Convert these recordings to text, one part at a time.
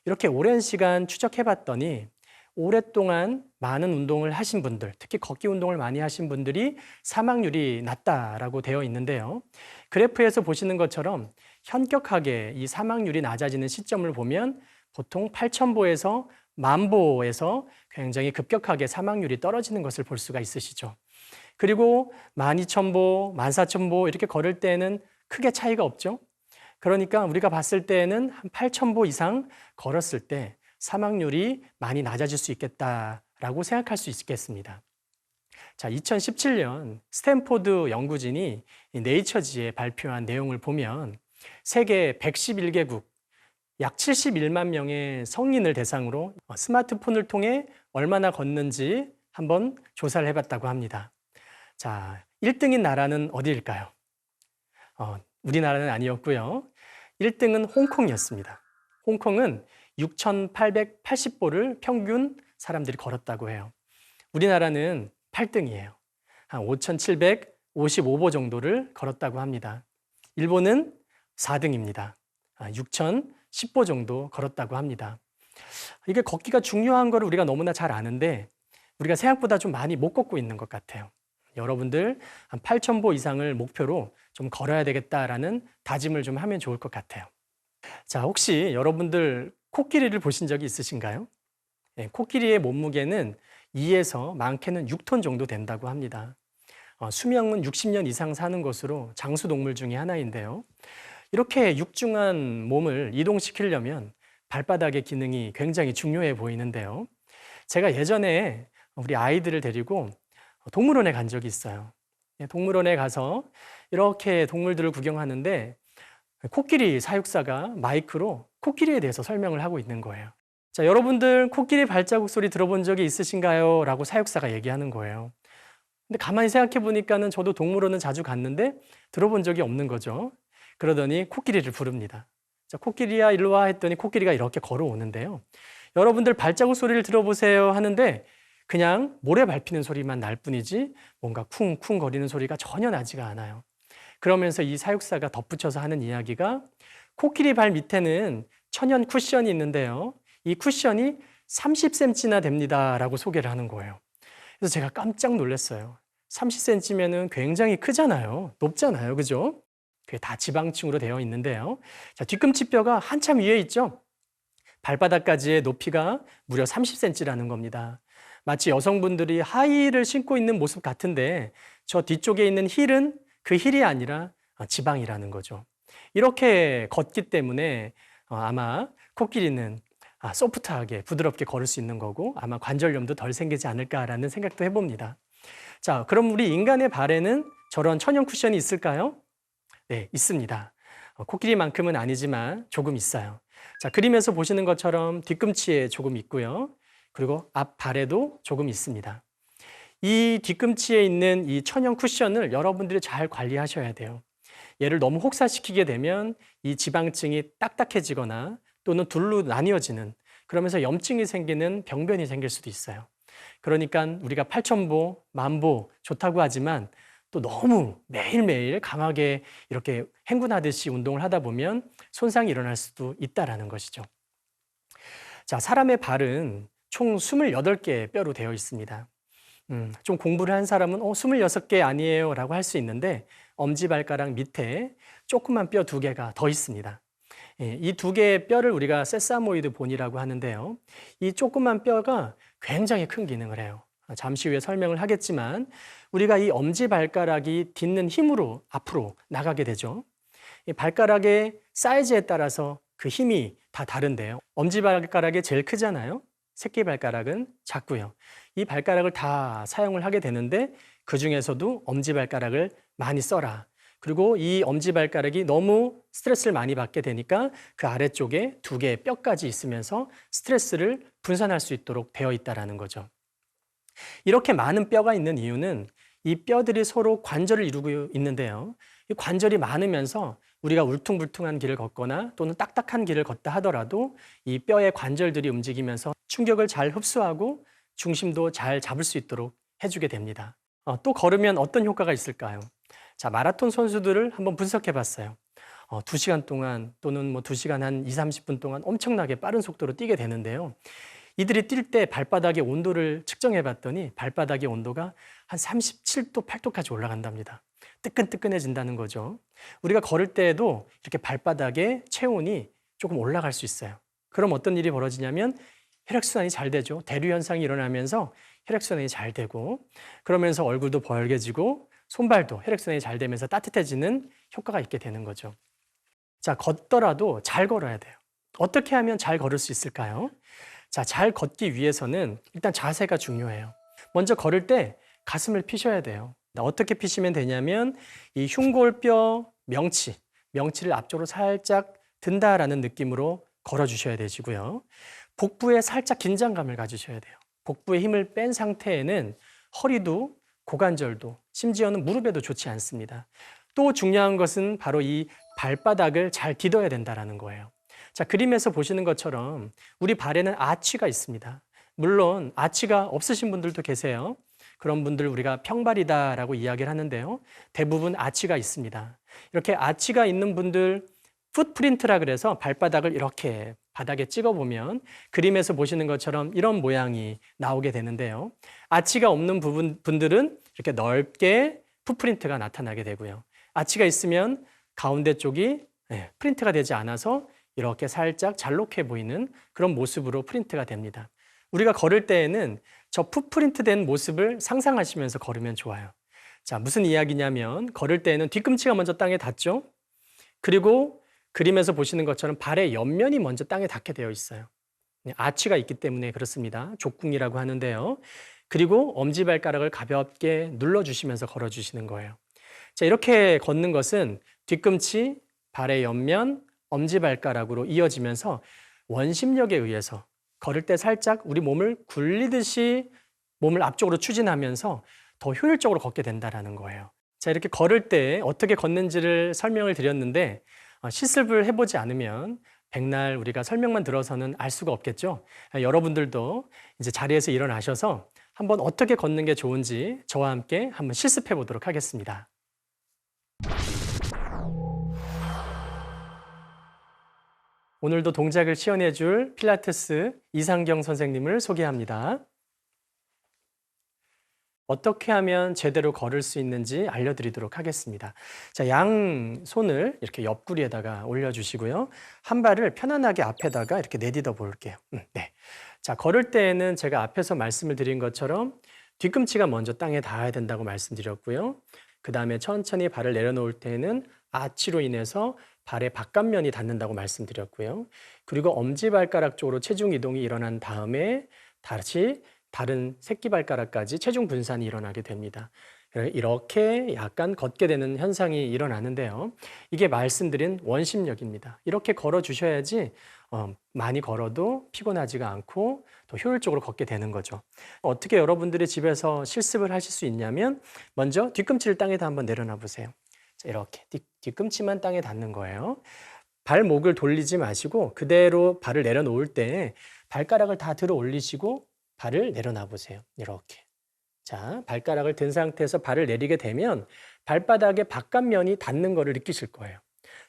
이렇게 오랜 시간 추적해 봤더니 오랫동안 많은 운동을 하신 분들, 특히 걷기 운동을 많이 하신 분들이 사망률이 낮다라고 되어 있는데요. 그래프에서 보시는 것처럼 현격하게 이 사망률이 낮아지는 시점을 보면 보통 8,000보에서 10,000보에서 굉장히 급격하게 사망률이 떨어지는 것을 볼 수가 있으시죠. 그리고 12,000보, 14,000보 이렇게 걸을 때에는 크게 차이가 없죠. 그러니까 우리가 봤을 때에는 한 8,000보 이상 걸었을 때 사망률이 많이 낮아질 수 있겠다라고 생각할 수 있겠습니다. 자, 2017년 스탠포드 연구진이 이 네이처지에 발표한 내용을 보면 세계 111개국 약 71만 명의 성인을 대상으로 스마트폰을 통해 얼마나 걷는지 한번 조사를 해봤다고 합니다. 자, 1등인 나라는 어디일까요? 우리나라는 아니었고요. 1등은 홍콩이었습니다. 홍콩은 6,880보를 평균 사람들이 걸었다고 해요. 우리나라는 8등이에요. 한 5,755보 정도를 걸었다고 합니다. 일본은 4등입니다. 6,010보 정도 걸었다고 합니다. 이게 걷기가 중요한 걸 우리가 너무나 잘 아는데 우리가 생각보다 좀 많이 못 걷고 있는 것 같아요. 여러분들 한 8,000보 이상을 목표로 좀 걸어야 되겠다라는 다짐을 좀 하면 좋을 것 같아요. 자, 혹시 여러분들 코끼리를 보신 적이 있으신가요? 네, 코끼리의 몸무게는 2에서 많게는 6톤 정도 된다고 합니다. 수명은 60년 이상 사는 것으로 장수동물 중에 하나인데요. 이렇게 육중한 몸을 이동시키려면 발바닥의 기능이 굉장히 중요해 보이는데요. 제가 예전에 우리 아이들을 데리고 동물원에 간 적이 있어요. 동물원에 가서 이렇게 동물들을 구경하는데 코끼리 사육사가 마이크로 코끼리에 대해서 설명을 하고 있는 거예요. 자, 여러분들 코끼리 발자국 소리 들어본 적이 있으신가요? 라고 사육사가 얘기하는 거예요. 근데 가만히 생각해 보니까는 저도 동물원은 자주 갔는데 들어본 적이 없는 거죠. 그러더니 코끼리를 부릅니다. 자, 코끼리야 일로 와 했더니 코끼리가 이렇게 걸어오는데요. 여러분들 발자국 소리를 들어보세요 하는데 그냥 모래 밟히는 소리만 날 뿐이지 뭔가 쿵쿵 거리는 소리가 전혀 나지가 않아요. 그러면서 이 사육사가 덧붙여서 하는 이야기가 코끼리 발 밑에는 천연 쿠션이 있는데요. 이 쿠션이 30cm나 됩니다 라고 소개를 하는 거예요. 그래서 제가 깜짝 놀랐어요. 30cm면은 굉장히 크잖아요. 높잖아요. 그죠? 그게 다 지방층으로 되어 있는데요. 자, 뒤꿈치뼈가 한참 위에 있죠? 발바닥까지의 높이가 무려 30cm라는 겁니다. 마치 여성분들이 하이힐을 신고 있는 모습 같은데 저 뒤쪽에 있는 힐은 그 힐이 아니라 지방이라는 거죠. 이렇게 걷기 때문에 아마 코끼리는 소프트하게 부드럽게 걸을 수 있는 거고 아마 관절염도 덜 생기지 않을까라는 생각도 해봅니다. 자, 그럼 우리 인간의 발에는 저런 천연 쿠션이 있을까요? 네, 있습니다. 코끼리만큼은 아니지만 조금 있어요. 자, 그림에서 보시는 것처럼 뒤꿈치에 조금 있고요. 그리고 앞발에도 조금 있습니다. 이 뒤꿈치에 있는 이 천연 쿠션을 여러분들이 잘 관리하셔야 돼요. 얘를 너무 혹사시키게 되면 이 지방층이 딱딱해지거나 또는 둘로 나뉘어지는 그러면서 염증이 생기는 병변이 생길 수도 있어요. 그러니까 우리가 8,000보, 10,000보 좋다고 하지만 또 너무 매일매일 강하게 이렇게 행군하듯이 운동을 하다 보면 손상이 일어날 수도 있다는 것이죠. 자, 사람의 발은 총 28개의 뼈로 되어 있습니다. 좀 공부를 한 사람은 26개 아니에요 라고 할 수 있는데 엄지발가락 밑에 조그만 뼈 2개가 더 있습니다. 이 2개의 뼈를 우리가 세사모이드 본이라고 하는데요. 이 조그만 뼈가 굉장히 큰 기능을 해요. 잠시 후에 설명을 하겠지만 우리가 이 엄지발가락이 딛는 힘으로 앞으로 나가게 되죠. 이 발가락의 사이즈에 따라서 그 힘이 다 다른데요. 엄지발가락이 제일 크잖아요. 새끼발가락은 작고요. 이 발가락을 다 사용을 하게 되는데 그 중에서도 엄지발가락을 많이 써라. 그리고 이 엄지발가락이 너무 스트레스를 많이 받게 되니까 그 아래쪽에 2개의 뼈까지 있으면서 스트레스를 분산할 수 있도록 되어 있다는 거죠. 이렇게 많은 뼈가 있는 이유는 이 뼈들이 서로 관절을 이루고 있는데요. 이 관절이 많으면서 우리가 울퉁불퉁한 길을 걷거나 또는 딱딱한 길을 걷다 하더라도 이 뼈의 관절들이 움직이면서 충격을 잘 흡수하고 중심도 잘 잡을 수 있도록 해주게 됩니다. 또 걸으면 어떤 효과가 있을까요? 자, 마라톤 선수들을 한번 분석해 봤어요. 2시간 동안 또는 뭐 2시간 한 2, 30분 동안 엄청나게 빠른 속도로 뛰게 되는데요. 이들이 뛸 때 발바닥의 온도를 측정해 봤더니 발바닥의 온도가 한 37도, 8도까지 올라간답니다. 뜨끈뜨끈해진다는 거죠. 우리가 걸을 때에도 이렇게 발바닥의 체온이 조금 올라갈 수 있어요. 그럼 어떤 일이 벌어지냐면 혈액순환이 잘 되죠. 대류 현상이 일어나면서 혈액순환이 잘 되고 그러면서 얼굴도 벌게지고 손발도 혈액순환이 잘 되면서 따뜻해지는 효과가 있게 되는 거죠. 자, 걷더라도 잘 걸어야 돼요. 어떻게 하면 잘 걸을 수 있을까요? 자, 잘 걷기 위해서는 일단 자세가 중요해요. 먼저 걸을 때 가슴을 피셔야 돼요. 어떻게 피시면 되냐면 이 흉골뼈 명치를 앞쪽으로 살짝 든다라는 느낌으로 걸어주셔야 되시고요. 복부에 살짝 긴장감을 가지셔야 돼요. 복부에 힘을 뺀 상태에는 허리도 고관절도 심지어는 무릎에도 좋지 않습니다. 또 중요한 것은 바로 이 발바닥을 잘 디뎌야 된다는 거예요. 자, 그림에서 보시는 것처럼 우리 발에는 아치가 있습니다. 물론 아치가 없으신 분들도 계세요. 그런 분들 우리가 평발이다라고 이야기를 하는데요. 대부분 아치가 있습니다. 이렇게 아치가 있는 분들 풋프린트라 그래서 발바닥을 이렇게 바닥에 찍어보면 그림에서 보시는 것처럼 이런 모양이 나오게 되는데요. 아치가 없는 분들은 이렇게 넓게 풋프린트가 나타나게 되고요. 아치가 있으면 가운데 쪽이 프린트가 되지 않아서 이렇게 살짝 잘록해 보이는 그런 모습으로 프린트가 됩니다. 우리가 걸을 때에는 저 풋프린트 된 모습을 상상하시면서 걸으면 좋아요. 자, 무슨 이야기냐면 걸을 때에는 뒤꿈치가 먼저 땅에 닿죠. 그리고 그림에서 보시는 것처럼 발의 옆면이 먼저 땅에 닿게 되어 있어요. 아치가 있기 때문에 그렇습니다. 족궁이라고 하는데요. 그리고 엄지발가락을 가볍게 눌러주시면서 걸어주시는 거예요. 자, 이렇게 걷는 것은 뒤꿈치, 발의 옆면, 엄지발가락으로 이어지면서 원심력에 의해서 걸을 때 살짝 우리 몸을 굴리듯이 몸을 앞쪽으로 추진하면서 더 효율적으로 걷게 된다는 거예요. 자, 이렇게 걸을 때 어떻게 걷는지를 설명을 드렸는데 실습을 해보지 않으면 백날 우리가 설명만 들어서는 알 수가 없겠죠. 여러분들도 이제 자리에서 일어나셔서 한번 어떻게 걷는 게 좋은지 저와 함께 한번 실습해 보도록 하겠습니다. 오늘도 동작을 시연해 줄 필라테스 이상경 선생님을 소개합니다. 어떻게 하면 제대로 걸을 수 있는지 알려드리도록 하겠습니다. 자, 양손을 이렇게 옆구리에다가 올려주시고요. 한 발을 편안하게 앞에다가 이렇게 내딛어 볼게요. 네. 자, 걸을 때에는 제가 앞에서 말씀을 드린 것처럼 뒤꿈치가 먼저 땅에 닿아야 된다고 말씀드렸고요. 그 다음에 천천히 발을 내려놓을 때에는 아치로 인해서 발의 바깥면이 닿는다고 말씀드렸고요. 그리고 엄지발가락 쪽으로 체중 이동이 일어난 다음에 다시 다른 새끼발가락까지 체중 분산이 일어나게 됩니다. 이렇게 약간 걷게 되는 현상이 일어나는데요. 이게 말씀드린 원심력입니다. 이렇게 걸어주셔야지 많이 걸어도 피곤하지가 않고 더 효율적으로 걷게 되는 거죠. 어떻게 여러분들이 집에서 실습을 하실 수 있냐면 먼저 뒤꿈치를 땅에다 한번 내려놔 보세요. 자, 이렇게 뒤꿈치만 땅에 닿는 거예요. 발목을 돌리지 마시고 그대로 발을 내려놓을 때 발가락을 다 들어 올리시고 발을 내려놔 보세요. 이렇게. 자, 발가락을 든 상태에서 발을 내리게 되면 발바닥의 바깥면이 닿는 것을 느끼실 거예요.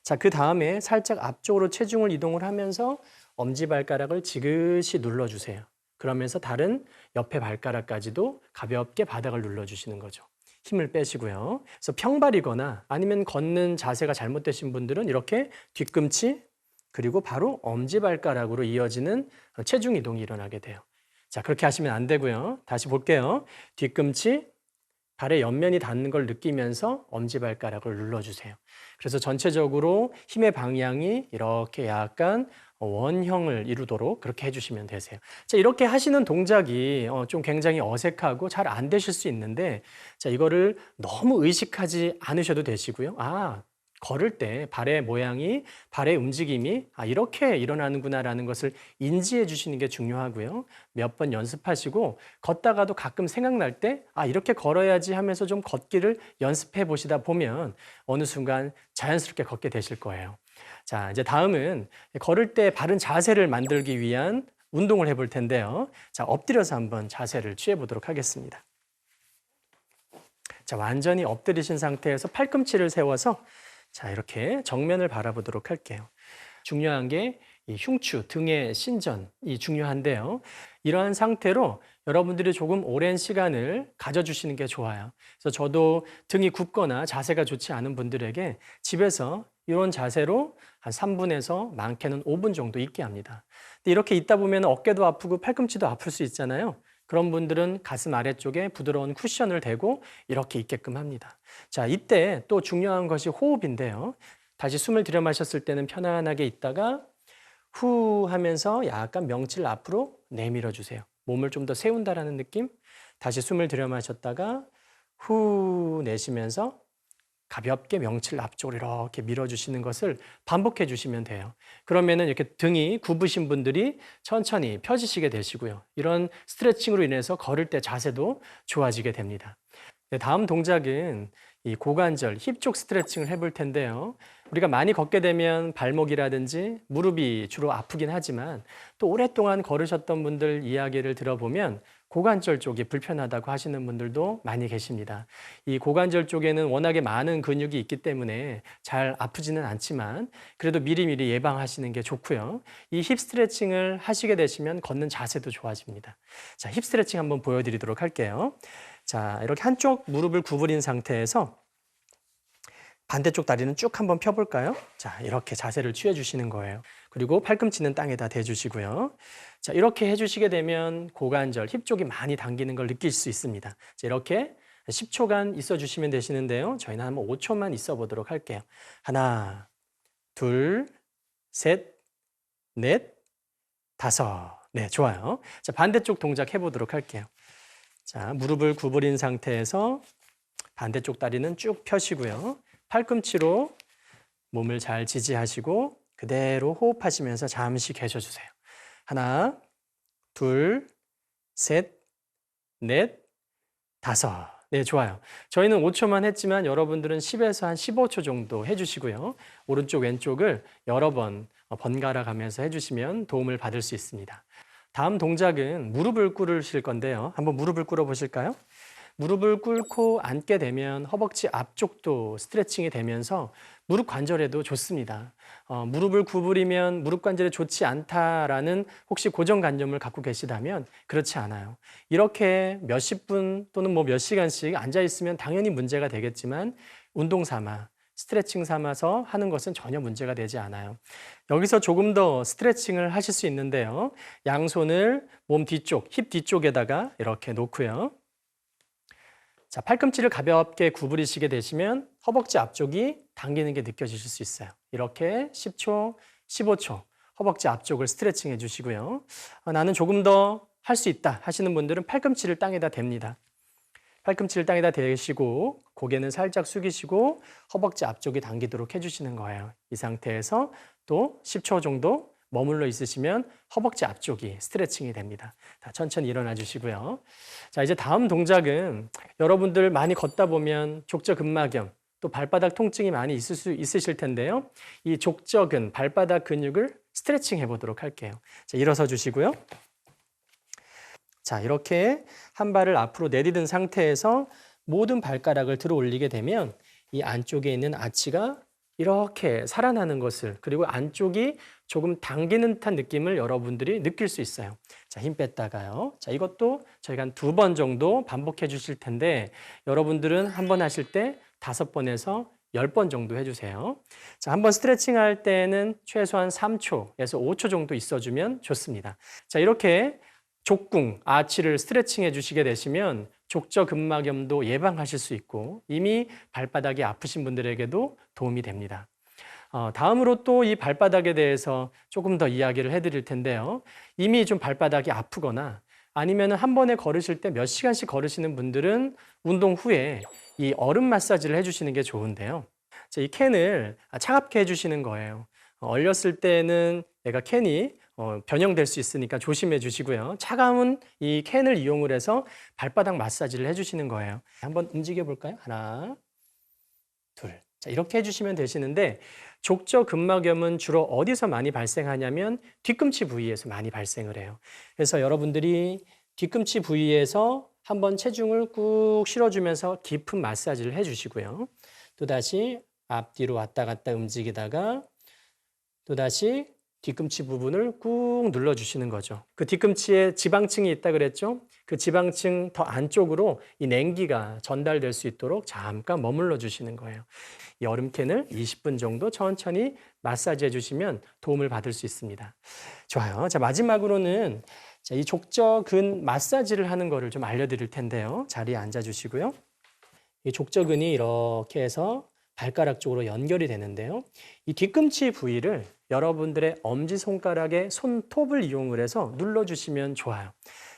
자, 그 다음에 살짝 앞쪽으로 체중을 이동을 하면서 엄지발가락을 지그시 눌러주세요. 그러면서 다른 옆에 발가락까지도 가볍게 바닥을 눌러주시는 거죠. 힘을 빼시고요. 그래서 평발이거나 아니면 걷는 자세가 잘못되신 분들은 이렇게 뒤꿈치 그리고 바로 엄지발가락으로 이어지는 체중 이동이 일어나게 돼요. 자, 그렇게 하시면 안 되고요. 다시 볼게요. 뒤꿈치, 발의 옆면이 닿는 걸 느끼면서 엄지발가락을 눌러주세요. 그래서 전체적으로 힘의 방향이 이렇게 약간 원형을 이루도록 그렇게 해주시면 되세요. 자, 이렇게 하시는 동작이 좀 굉장히 어색하고 잘 안 되실 수 있는데, 자, 이거를 너무 의식하지 않으셔도 되시고요. 걸을 때 발의 모양이, 발의 움직임이 이렇게 일어나는구나라는 것을 인지해 주시는 게 중요하고요. 몇 번 연습하시고 걷다가도 가끔 생각날 때 이렇게 걸어야지 하면서 좀 걷기를 연습해 보시다 보면 어느 순간 자연스럽게 걷게 되실 거예요. 자, 이제 다음은 걸을 때 바른 자세를 만들기 위한 운동을 해볼 텐데요. 자, 엎드려서 한번 자세를 취해 보도록 하겠습니다. 자, 완전히 엎드리신 상태에서 팔꿈치를 세워서 자, 이렇게 정면을 바라보도록 할게요. 중요한 게 이 흉추, 등의 신전이 중요한데요. 이러한 상태로 여러분들이 조금 오랜 시간을 가져주시는 게 좋아요. 그래서 저도 등이 굽거나 자세가 좋지 않은 분들에게 집에서 이런 자세로 한 3분에서 많게는 5분 정도 있게 합니다. 근데 이렇게 있다 보면 어깨도 아프고 팔꿈치도 아플 수 있잖아요. 그런 분들은 가슴 아래쪽에 부드러운 쿠션을 대고 이렇게 있게끔 합니다. 자, 이때 또 중요한 것이 호흡인데요. 다시 숨을 들여 마셨을 때는 편안하게 있다가 후 하면서 약간 명치를 앞으로 내밀어 주세요. 몸을 좀 더 세운다라는 느낌. 다시 숨을 들여 마셨다가 후 내쉬면서 가볍게 명치를 앞쪽으로 이렇게 밀어주시는 것을 반복해 주시면 돼요. 그러면은 이렇게 등이 굽으신 분들이 천천히 펴지시게 되시고요. 이런 스트레칭으로 인해서 걸을 때 자세도 좋아지게 됩니다. 네, 다음 동작은 이 고관절, 힙 쪽 스트레칭을 해볼 텐데요. 우리가 많이 걷게 되면 발목이라든지 무릎이 주로 아프긴 하지만 또 오랫동안 걸으셨던 분들 이야기를 들어보면 고관절 쪽이 불편하다고 하시는 분들도 많이 계십니다. 이 고관절 쪽에는 워낙에 많은 근육이 있기 때문에 잘 아프지는 않지만 그래도 미리미리 예방하시는 게 좋고요. 이 힙 스트레칭을 하시게 되시면 걷는 자세도 좋아집니다. 자, 힙 스트레칭 한번 보여드리도록 할게요. 자, 이렇게 한쪽 무릎을 구부린 상태에서 반대쪽 다리는 쭉 한번 펴볼까요? 자, 이렇게 자세를 취해주시는 거예요. 그리고 팔꿈치는 땅에다 대주시고요. 자, 이렇게 해주시게 되면 고관절, 힙 쪽이 많이 당기는 걸 느낄 수 있습니다. 자, 이렇게 10초간 있어주시면 되시는데요. 저희는 한번 5초만 있어 보도록 할게요. 하나, 둘, 셋, 넷, 다섯. 네, 좋아요. 자, 반대쪽 동작 해보도록 할게요. 자, 무릎을 구부린 상태에서 반대쪽 다리는 쭉 펴시고요. 팔꿈치로 몸을 잘 지지하시고 그대로 호흡하시면서 잠시 계셔주세요. 하나, 둘, 셋, 넷, 다섯. 네, 좋아요. 저희는 5초만 했지만 여러분들은 10에서 한 15초 정도 해주시고요. 오른쪽, 왼쪽을 여러 번 번갈아 가면서 해주시면 도움을 받을 수 있습니다. 다음 동작은 무릎을 꿇으실 건데요. 한번 무릎을 꿇어 보실까요? 무릎을 꿇고 앉게 되면 허벅지 앞쪽도 스트레칭이 되면서 무릎 관절에도 좋습니다. 무릎을 구부리면 무릎 관절에 좋지 않다라는 혹시 고정관념을 갖고 계시다면 그렇지 않아요. 이렇게 몇십 분 또는 뭐 몇 시간씩 앉아 있으면 당연히 문제가 되겠지만 운동 삼아 스트레칭 삼아서 하는 것은 전혀 문제가 되지 않아요. 여기서 조금 더 스트레칭을 하실 수 있는데요. 양손을 몸 뒤쪽, 힙 뒤쪽에다가 이렇게 놓고요. 자, 팔꿈치를 가볍게 구부리시게 되시면 허벅지 앞쪽이 당기는 게 느껴지실 수 있어요. 이렇게 10초, 15초 허벅지 앞쪽을 스트레칭 해주시고요. 나는 조금 더 할 수 있다 하시는 분들은 팔꿈치를 땅에다 댑니다. 팔꿈치를 땅에다 대시고 고개는 살짝 숙이시고 허벅지 앞쪽이 당기도록 해주시는 거예요. 이 상태에서 또 10초 정도 머물러 있으시면 허벅지 앞쪽이 스트레칭이 됩니다. 자, 천천히 일어나 주시고요. 자, 이제 다음 동작은 여러분들 많이 걷다 보면 족저근막염 또 발바닥 통증이 많이 있으실 텐데요. 이 족저근, 발바닥 근육을 스트레칭 해보도록 할게요. 자, 일어서 주시고요. 자, 이렇게 한 발을 앞으로 내딛은 상태에서 모든 발가락을 들어 올리게 되면 이 안쪽에 있는 아치가 이렇게 살아나는 것을 그리고 안쪽이 조금 당기는 듯한 느낌을 여러분들이 느낄 수 있어요. 자, 힘 뺐다가요. 자, 이것도 저희가 한 2번 정도 반복해 주실 텐데 여러분들은 한 번 하실 때 5번에서 10번 정도 해주세요. 자, 한번 스트레칭 할 때는 최소한 3초에서 5초 정도 있어주면 좋습니다. 자, 이렇게 족궁, 아치를 스트레칭 해주시게 되시면 족저근막염도 예방하실 수 있고 이미 발바닥이 아프신 분들에게도 도움이 됩니다. 다음으로 또 이 발바닥에 대해서 조금 더 이야기를 해드릴 텐데요. 이미 좀 발바닥이 아프거나 아니면 한 번에 걸으실 때 몇 시간씩 걸으시는 분들은 운동 후에 이 얼음 마사지를 해주시는 게 좋은데요. 자, 이 캔을 차갑게 해주시는 거예요. 얼렸을 때는 얘가 캔이 변형될 수 있으니까 조심해 주시고요. 차가운 이 캔을 이용을 해서 발바닥 마사지를 해주시는 거예요. 한번 움직여 볼까요? 하나, 둘. 자, 이렇게 해주시면 되시는데 족저근막염은 주로 어디서 많이 발생하냐면 뒤꿈치 부위에서 많이 발생을 해요. 그래서 여러분들이 뒤꿈치 부위에서 한번 체중을 꾹 실어주면서 깊은 마사지를 해주시고요. 또다시 앞뒤로 왔다 갔다 움직이다가 또다시 뒤꿈치 부분을 꾹 눌러주시는 거죠. 그 뒤꿈치에 지방층이 있다 그랬죠? 그 지방층 더 안쪽으로 이 냉기가 전달될 수 있도록 잠깐 머물러 주시는 거예요. 이 얼음캔을 20분 정도 천천히 마사지 해주시면 도움을 받을 수 있습니다. 좋아요. 자, 마지막으로는 이 족저근 마사지를 하는 거를 좀 알려드릴 텐데요. 자리에 앉아주시고요. 이 족저근이 이렇게 해서 발가락 쪽으로 연결이 되는데요. 이 뒤꿈치 부위를 여러분들의 엄지손가락의 손톱을 이용을 해서 눌러주시면 좋아요.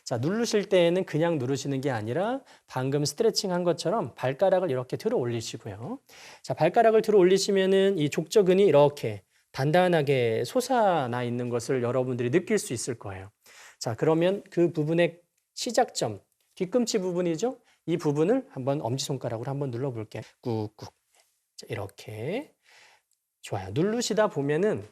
자, 누르실 때에는 그냥 누르시는 게 아니라 방금 스트레칭 한 것처럼 발가락을 이렇게 들어 올리시고요. 자, 발가락을 들어 올리시면은 이 족저근이 이렇게 단단하게 솟아나 있는 것을 여러분들이 느낄 수 있을 거예요. 자, 그러면 그 부분의 시작점, 뒤꿈치 부분이죠? 이 부분을 한번 엄지손가락으로 한번 눌러볼게요. 꾹꾹. 자, 이렇게. 좋아요. 누르시다 보면은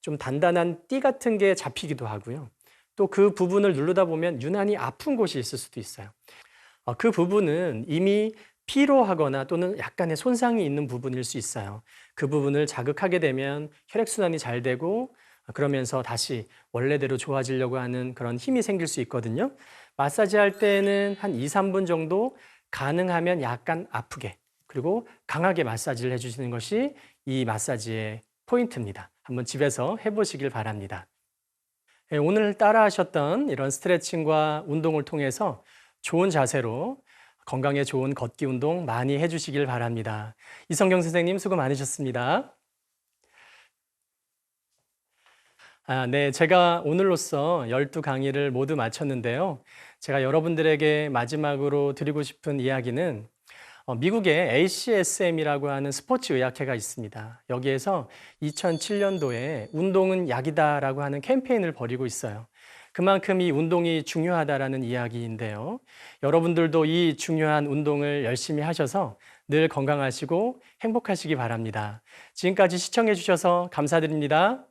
좀 단단한 띠 같은 게 잡히기도 하고요. 또 그 부분을 누르다 보면 유난히 아픈 곳이 있을 수도 있어요. 그 부분은 이미 피로하거나 또는 약간의 손상이 있는 부분일 수 있어요. 그 부분을 자극하게 되면 혈액순환이 잘 되고 그러면서 다시 원래대로 좋아지려고 하는 그런 힘이 생길 수 있거든요. 마사지 할 때는 한 2, 3분 정도 가능하면 약간 아프게 그리고 강하게 마사지를 해주시는 것이 이 마사지의 포인트입니다. 한번 집에서 해보시길 바랍니다. 오늘 따라 하셨던 이런 스트레칭과 운동을 통해서 좋은 자세로 건강에 좋은 걷기 운동 많이 해주시길 바랍니다. 이성경 선생님 수고 많으셨습니다. 네, 제가 오늘로써 12강의를 모두 마쳤는데요. 제가 여러분들에게 마지막으로 드리고 싶은 이야기는 미국의 ACSM이라고 하는 스포츠 의학회가 있습니다. 여기에서 2007년도에 운동은 약이다라고 하는 캠페인을 벌이고 있어요. 그만큼 이 운동이 중요하다라는 이야기인데요. 여러분들도 이 중요한 운동을 열심히 하셔서 늘 건강하시고 행복하시기 바랍니다. 지금까지 시청해 주셔서 감사드립니다.